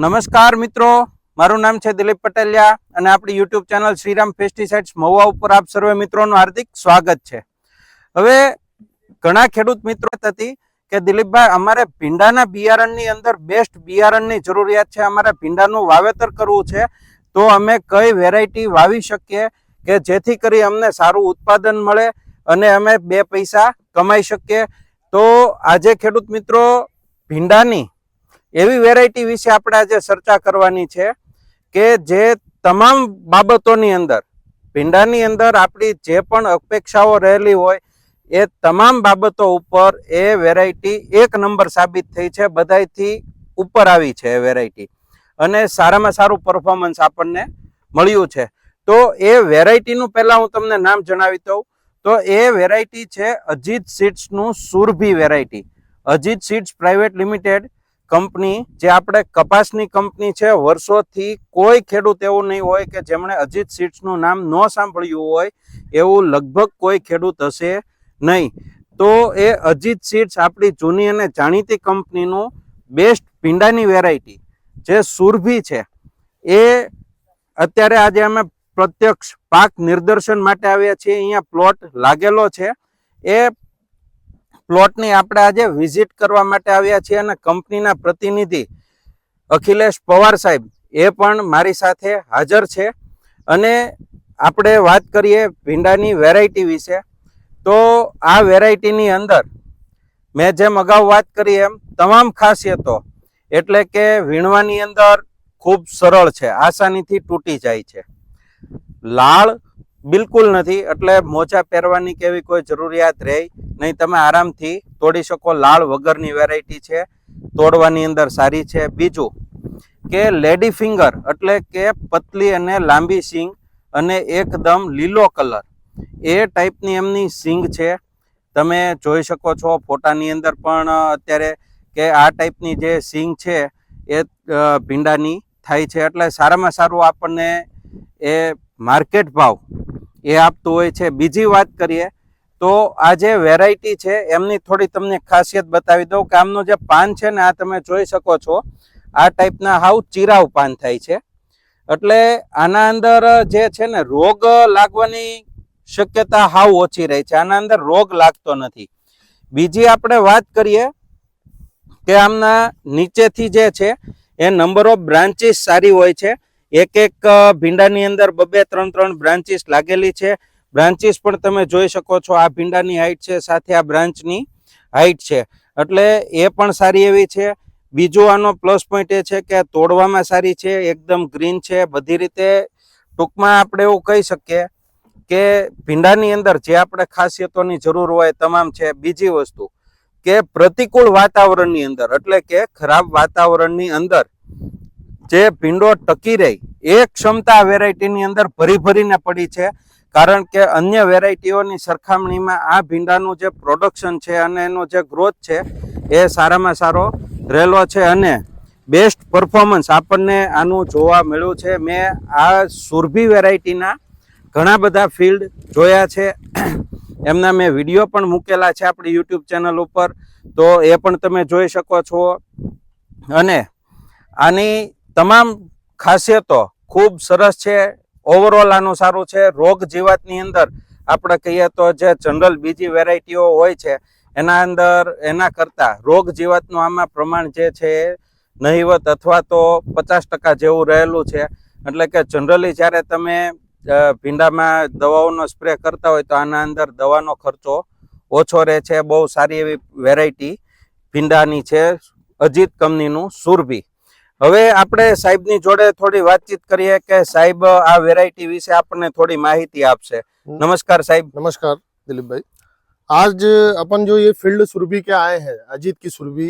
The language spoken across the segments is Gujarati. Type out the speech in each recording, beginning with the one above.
નમસ્કાર મિત્રો, મારું નામ છે દિલીપ પટેલિયા અને આપણી YouTube channel Shriram pesticides Mahuva ઉપર આપ સર્વે મિત્રોનું હાર્દિક સ્વાગત છે. હવે ઘણા ખેડૂત મિત્રો હતી કે દિલીપભાઈ અમારે ભીંડાના બિયારણની અંદર બેસ્ટ બિયારણની જરૂરિયાત છે, અમારે ભીંડાનું વાવેતર કરવું છે, તો અમે કઈ વેરાયટી વાવી શકીએ કે જેથી કરી અમને સારું ઉત્પાદન મળે અને અમે બે પૈસા કમાઈ શકીએ. તો આજે ખેડૂત મિત્રો ભીંડાની એવી વેરાયટી વિશે આપણે આજે ચર્ચા કરવાની છે કે જે તમામ બાબતોની અંદર ભીંડાની અંદર આપણી જે પણ અપેક્ષાઓ રહેલી હોય એ તમામ બાબતો ઉપર એ વેરાયટી એક નંબર સાબિત થઈ છે, બધાયથી ઉપર આવી છે એ વેરાયટી અને સારામાં સારું પરફોર્મન્સ આપણને મળ્યું છે. તો એ વેરાયટીનું પહેલા હું તમને નામ જણાવી દઉં તો એ વેરાયટી છે અજીત સીડ્સનું Surabhi variety. Ajit seeds private limited company, જે આપણે કપાસની કંપની છે, વર્ષોથી કોઈ ખેડૂત એવું નહીં હોય કે જેમણે અજીત સીડ્સનું નામ ન સાંભળ્યું હોય એવું લગભગ કોઈ ખેડૂત હશે નહીં. તો એ અજીત સીડ્સ આપણી જૂની અને જાણીતી કંપનીનું બેસ્ટ ભીંડાની વેરાયટી જે સુરભી છે એ અત્યારે આજે અમે પ્રત્યક્ષ પાક નિદર્શન માટે આવ્યા છીએ. અહીંયા પ્લોટ લાગેલો છે, એ પ્લોટની આપણે આજે વિઝિટ કરવા માટે આવ્યા છીએ અને કંપનીના પ્રતિનિધિ અખિલેશ પવાર સાહેબ એ પણ મારી સાથે હાજર છે અને આપણે વાત કરીએ ભીંડાની વેરાયટી વિશે. તો આ વેરાયટીની અંદર મેં જેમ અગાઉ વાત કરી એમ તમામ ખાસિયતો, એટલે કે વીણવાની અંદર ખૂબ સરળ છે, આસાનીથી તૂટી જાય છે, લાળ બિલકુલ નથી, એટલે મોજા પહેરવાની કેવી કોઈ જરૂરિયાત રહે નહીં, તમે આરામથી તોડી શકો. લાળ વગરની વેરાયટી છે, તોડવાની અંદર સારી છે. બીજું કે લેડી ફિંગર એટલે કે પતલી અને લાંબી સિંગ અને એકદમ લીલો કલર એ ટાઈપની એમની સિંગ છે. તમે જોઈ શકો છો ફોટાની અંદર પણ અત્યારે કે આ ટાઈપની જે સિંગ છે એ ભીંડાની થાય છે, એટલે સારામાં સારું આપણને એ માર્કેટ ભાવ એ આપતું હોય છે. બીજી વાત કરીએ તો આ જે વેરાયટી છે એમની થોડી તમને ખાસિયત બતાવી દઉં કે આમનું જે પાન છે ને, આ તમે જોઈ શકો છો આ ટાઈપના હાવ ચીરાવ પાન થાય છે, એટલે આના અંદર જે છે ને રોગ લાગવાની શક્યતા હાવ ઓછી રહે છે, આના અંદર રોગ લાગતો નથી. બીજી આપણે વાત કરીએ કે આમના નીચેથી જે છે એ નંબર ઓફ બ્રાન્ચીસ સારી હોય છે. એક એક ભીંડાની અંદર 2-3 બ્રાન્ચીસ લાગેલી છે. બ્રાન્ચીસ પણ તમે જોઈ શકો છો, આ ભીંડાની હાઈટ છે સાથે આ બ્રાન્ચની હાઈટ છે, એટલે એ પણ સારી એવી છે. બીજો આનો પ્લસ પોઈન્ટ એ છે કે તોડવામાં સારી છે, એકદમ ગ્રીન છે, બધી રીતે ટૂંકમાં આપણે એવું કહી શકીએ કે ભીંડાની અંદર જે આપણે ખાસિયતોની જરૂર હોય તમામ છે. બીજી વસ્તુ કે પ્રતિકૂળ વાતાવરણની અંદર એટલે કે ખરાબ વાતાવરણની અંદર જે ભીંડો ટકી રહી એ ક્ષમતા વેરાયટીની અંદર ભરીને પડી છે, કારણ કે અન્ય વેરાયટીઓની સરખામણીમાં આ ભીંડાનું જે પ્રોડક્શન છે અને એનો જે ગ્રોથ છે એ સારામાં સારો રહેલો છે અને બેસ્ટ પરફોર્મન્સ આપણને આનું જોવા મળ્યું છે. મેં આ સુરભી વેરાયટીના ઘણા બધા ફિલ્ડ જોયા છે, એમના મેં વિડીયો પણ મૂકેલા છે આપણી યુટ્યુબ ચેનલ ઉપર, તો એ પણ તમે જોઈ શકો છો. અને આની તમામ ખાસિયતો ખૂબ સરસ છે. ઓવરઓલ આનું સારું છે. રોગ જીવાતની અંદર આપણે કહીએ તો જે જનરલ બીજી વેરાયટીઓ હોય છે એના અંદર એના કરતાં રોગ જીવાતનું આમાં પ્રમાણ જે છે એ નહિવત અથવા તો 50% જેવું રહેલું છે, એટલે કે જનરલી જ્યારે તમે ભીંડામાં દવાઓનો સ્પ્રે કરતા હોય તો આના અંદર દવાનો ખર્ચો ઓછો રહે છે. બહુ સારી એવી વેરાયટી ભીંડાની છે અજીત કંપનીનું સુરભી. હવે આપણે સાહેબની જોડે થોડી વાતચીત કરીએ કે સાહેબ આ વેરાયટી વિશે આપણને થોડી માહિતી આપશે. नमस्कार साहिब. नमस्कार दिलीप भाई. आज अपन जो ये फील्ड सुरभि के आए हैं, अजीत की सुरभि,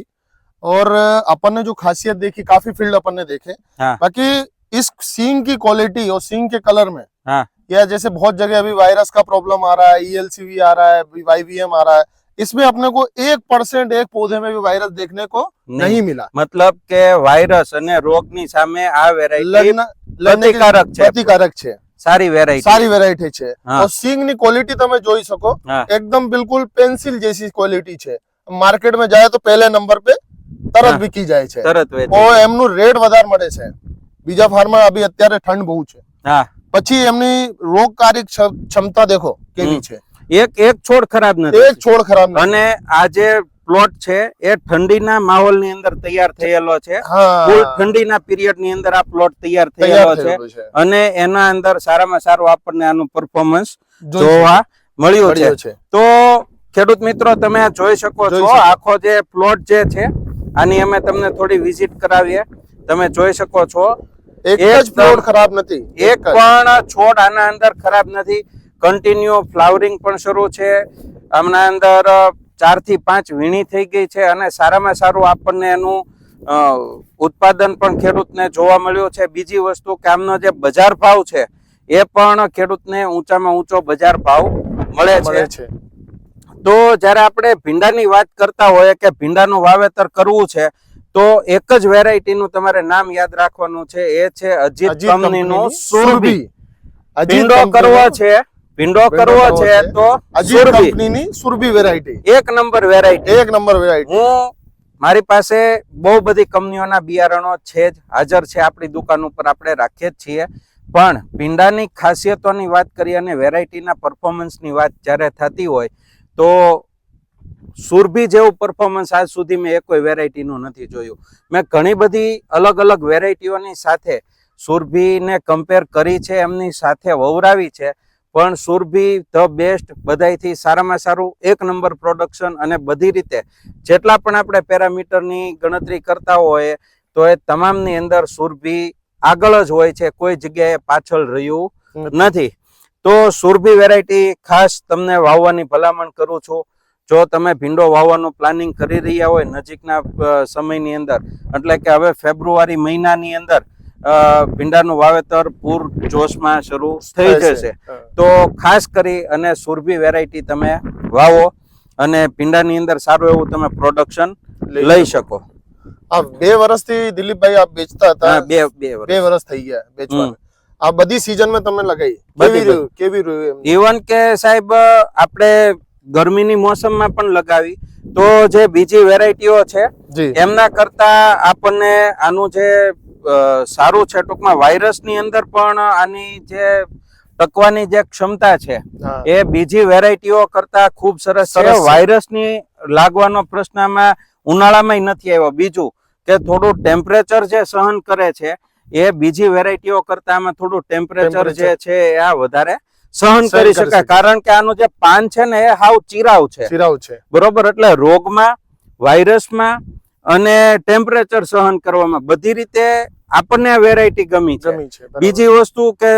और अपन ने जो खासियत देखी, काफी फील्ड अपन ने देखे, बाकी इस सींग की क्वालिटी और सींग के कलर में या जैसे बहुत जगह अभी वायरस का प्रॉब्लम आ रहा है, ELCV आ रहा है, YVM आ रहा है, इसमें अपने को 1% एक पौधे में भी वायरस देखने को नहीं मिला. मतलब के वायरस અને રોગની સામે આ વેરાયટી પ્રતિકારક છે. સારી વેરાયટી છે. और सींग ની क्वालिटी તમે જોઈ શકો, एकदम बिल्कुल पेंसिल जैसी क्वालिटी છે. मार्केट में जाए तो पहले नंबर पे તરત હા. વિકી જાય છે તરત વેચી તો એમનું રેટ વધારે મળે છે બીજા ફાર્મમાં અભી અત્યારે ઠંડ બહુ છે હા પછી એમની રોગકારક ક્ષમતા દેખો કેવી છે એક છોડ ખરાબ નથી એક છોડ ખરાબ નથી અને આ જે પ્લોટ છે એ ઠંડીના માહોલની અંદર તૈયાર થયેલો છે હા ફૂલ ઠંડીના પિરિયડ ની અંદર આ પ્લોટ તૈયાર તૈયાર થયેલો છે થયેલું છે અને એના અંદર સારામાં સારું આપણને આનું પરફોર્મન્સ જોઈ જોવા મળ્યું છે મળ્યો છે તો ખેડૂત મિત્રો તમે આ જોઈ શકો જોઈ છો શકો. આખો જે પ્લોટ જે છે આની અમે તમને થોડી વિઝિટ કરાવીએ તમે જોઈ શકો છો એક જ એકદમ પ્લોટ ખરાબ નથી એક પણ છોડ આના અંદર ખરાબ નથી કન્ટિન્યુ ફ્લાવરિંગ પણ શરૂ છે આમના અંદર 4 થી 5 વીણી થઈ ગઈ છે અને સારામાં સારું આપણને એનું ઉત્પાદન પણ ખેડૂતને જોવા મળ્યું છે બીજી વસ્તુ કે આમનો જે બજાર ભાવ છે એ પણ ખેડૂતને ઊંચામાં ઊંચો બજાર ભાવ મળે છે તો જ્યારે આપણે ભીંડાની વાત કરતા હોઈએ કે ભીંડાનું વાવેતર કરવું છે તો એક જ વેરાયટીનું તમારે નામ યાદ રાખવાનું છે એ છે અજીત કંપનીનું સુરભી ભીંડો કરવો છે તો અજીત કંપનીની સુરભી વેરાયટી એક નંબર વેરાયટી હું મારી પાસે બહુ બધી કંપનીઓના બિયારણો છે જ હાજર છે આપણી દુકાન ઉપર આપણે રાખીએ જ છીએ પણ ભીંડાની ખાસિયતોની વાત કરીએ અને વેરાયટીના પરફોર્મન્સની વાત જ્યારે થતી હોય તો સુરભી જેવું પરફોર્મન્સ આજ સુધી મેં કોઈ વેરાયટીનું નથી જોયું મેં ઘણી બધી અલગ અલગ વેરાયટીઓની સાથે સુરભીને કમ્પેર કરી છે એમની સાથે વવરાવી છે પણ સુરભી ધ બેસ્ટ બધાયથી સારામાં સારું એક નંબર પ્રોડક્શન અને બધી રીતે જેટલા પણ આપણે પેરામીટરની ગણતરી કરતા હોય તો એ તમામની અંદર સુરભી આગળ જ હોય છે કોઈ જગ્યાએ પાછળ રહ્યું નથી તો સુરભી વેરાયટી ખાસ તમને વાવવાની ભલામણ કરું છું જો તમે ભીંડો વાવવાનું પ્લાનિંગ કરી રહ્યા હોય નજીકના સમયની અંદર એટલે કે હવે ફેબ્રુઆરી મહિનાની અંદર ભીંડાનું વાવેતર પૂર જોશમાં શરૂ થઈ જશે તો ખાસ કરી અને સુરભી વેરાયટી તમે વાવો અને ભીંડાની અંદર સારું એવું તમે પ્રોડક્શન લઈ શકો આ 2 વર્ષથી દિલીપભાઈ આપ વેચતા હતા બે 2 વર્ષ થઈ ગયા વેચવા આ બધી સીઝનમાં તમે લગાવી કેવી રહ્યું ઇવન કે સાહેબ આપણે ગરમીની મોસમમાં પણ લગાવી તો જે બીજી વેરાયટીઓ છે એમના કરતા આપણને આનું જે સારું છે ટૂંકમાં વાયરસની અંદર પણ આની જે ટકવાની જે ક્ષમતા છે એ બીજી વેરાયટીઓ કરતા ખૂબ સરસ છે વાયરસની લાગવાનો પ્રશ્ન આમાં ઉનાળામાં નથી આવ્યો બીજું કે થોડું ટેમ્પરેચર જે સહન કરે છે એ બીજી વેરાયટીઓ કરતા આમાં થોડું ટેમ્પરેચર જે છે એ વધારે સહન કરી શકાય કારણ કે આનું જે પાન છે ને એ હાવ ચીરાવ છે બરોબર એટલે રોગમાં વાયરસમાં અને ટેમ્પરેચર સહન કરવામાં બધી રીતે આપણને આ વેરાયટી ગમી છે બીજી વસ્તુ કે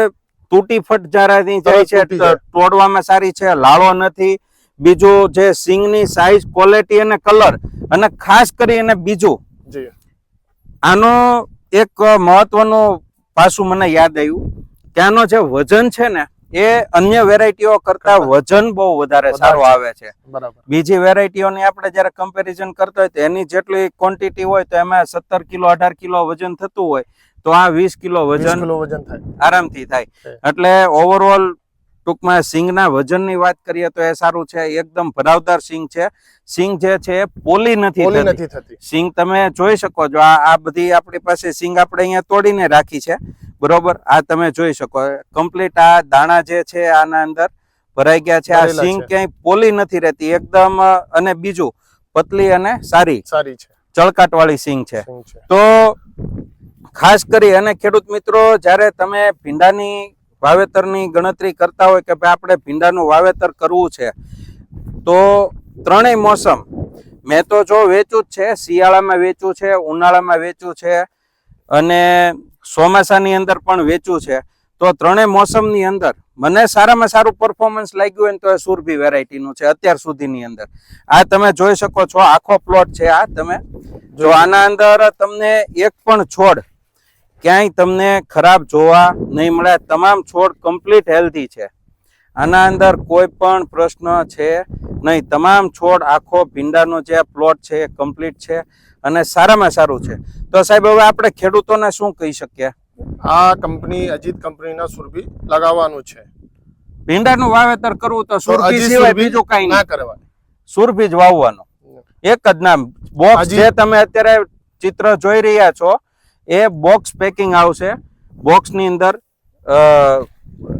તૂટી ફટ જારાની જાય છે તોડવામાં સારી છે લાળો નથી બીજું જે સિંગની સાઈઝ ક્વોલિટી અને કલર અને ખાસ કરીને બીજું આનો એક મહત્વનું પાસું મને યાદ આવ્યું કે આનો જે વજન છે ને એ અન્ય વેરાયટીઓ કરતા વજન બહુ વધારે સારું આવે છે બીજી વેરાયટીઓની આપણે જયારે કમ્પેરિઝન કરતા હોય તો એની જેટલી ક્વોન્ટિટી હોય તો એમાં 17 કિલો 18 કિલો વજન થતું હોય તો આ 20 કિલો વજન આરામથી થાય એટલે ઓવરઓલ ટૂંકમાં સિંગના વજનની વાત કરીએ તો એ સારું છે એકદમ ભરાવદાર સિંગ છે સિંગ જે છે પોલી નથી થતી સિંગ તમે જોઈ શકો છો આ બધી આપણી પાસે સિંગ આપણે અહીંયા તોડીને રાખી છે બરોબર આ તમે જોઈ શકો કમ્પ્લીટ આ દાણા જે છે આના અંદર ભરાઈ ગયા છે આ સિંગ ક્યાંય પોલી નથી રહેતી એકદમ અને બીજું પતલી અને સારી છે ચળકાટ વાળી સિંગ છે તો ખાસ કરી અને ખેડૂત મિત્રો જ્યારે તમે ભીંડાની વાવેતરની ગણતરી કરતા હોય કે ભાઈ આપણે ભીંડાનું વાવેતર કરવું છે તો ત્રણેય મોસમ મેં તો જો વેચ્યું જ છે શિયાળામાં વેચ્યું છે ઉનાળામાં વેચ્યું છે અને ચોમાસાની અંદર પણ વેચ્યું છે તો ત્રણેય મોસમની અંદર મને સારામાં સારું પરફોર્મન્સ લાગ્યું હોય ને તો એ સુરભી વેરાયટીનું છે અત્યાર સુધીની અંદર આ તમે જોઈ શકો છો આખો પ્લોટ છે આ તમે જો આના અંદર તમને એક પણ છોડ ક્યાંય તમને ખરાબ જોવા નહીં મળે તમામ છોડ કમ્પ્લીટ હેલ્ધી છે આના અંદર કોઈ પણ પ્રશ્ન છે નહીં તમામ છોડ આખો ભીંડાનો જે પ્લોટ છે એ કમ્પ્લીટ છે અને સારામાં સારું છે તો સાહેબ હવે આપણે ખેડૂતોને શું કહી શકીએ આ કંપની અજીત કંપનીના સુરભી લગાવવાનું છે ભીંડાનું વાવેતર કરવું તો સુરભી સિવાય બીજું કઈ ના કરવાનું સુરભી જ વાવવાનું એક જ નામ બોક્સ હાજી. જે તમે અત્યારે ચિત્ર જોઈ રહ્યા છો એ બોક્સ પેકિંગ આવશે. બોક્સ ની અંદર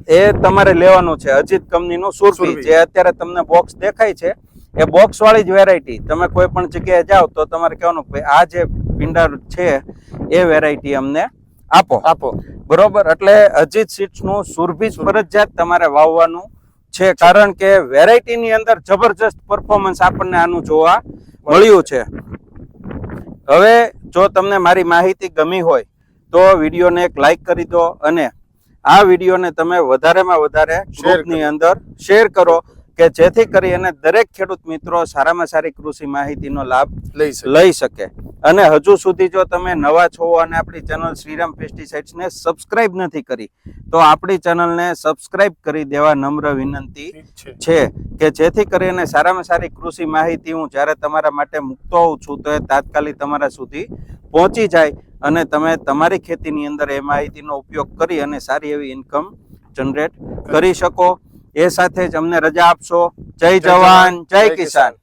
એ તમારે લેવાનું છે અજીત કંપનીનું સુરભી. સુરભી. જે અત્યારે તમને બોક્સ દેખાય છે એ બોક્સ વાળી જ વેરાયટી. તમે કોઈ પણ જગ્યાએ જાઓ તો તમારે કહેવાનું કે આ જે ભીંડા છે એ વેરાયટી અમને આપો. બરોબર, એટલે અજીત સીડ્સ નું સુરભી ફરજિયાત તમારે વાવવાનું છે, કારણ કે વેરાયટી ની અંદર જબરજસ્ત પરફોર્મન્સ આપણને આનું જોવા મળ્યું છે. હવે જો તમને મારી માહિતી ગમી હોય તો વિડીયોને એક લાઈક કરી દો અને આ વિડીયોને તમે વધારેમાં વધારે ગ્રુપની અંદર શેર કરો કે જેથી કરી અને દરેક ખેડૂત મિત્રો સારામાં સારી કૃષિ માહિતીનો લાભ લઈ શકે. અને હજુ સુધી જો તમે નવા છો અને આપણી ચેનલ શ્રીરામ પેસ્ટિસાઇડ્સ ને સબસ્ક્રાઇબ નથી કરી તો આપણી ચેનલને સબસ્ક્રાઇબ કરી દેવા નમ્ર વિનંતી છે કે જેથી કરીને સારામાં સારી કૃષિ માહિતી હું જ્યારે તમારા માટે મૂકતો હોઉં છું તો એ તાત્કાલિક તમારા સુધી પહોંચી જાય અને તમે તમારી ખેતીની અંદર એ માહિતીનો ઉપયોગ કરી અને સારી એવી ઇન્કમ જનરેટ કરી શકો. એ સાથે જ અમને રજા આપશો. જય જવાન, જય કિસાન.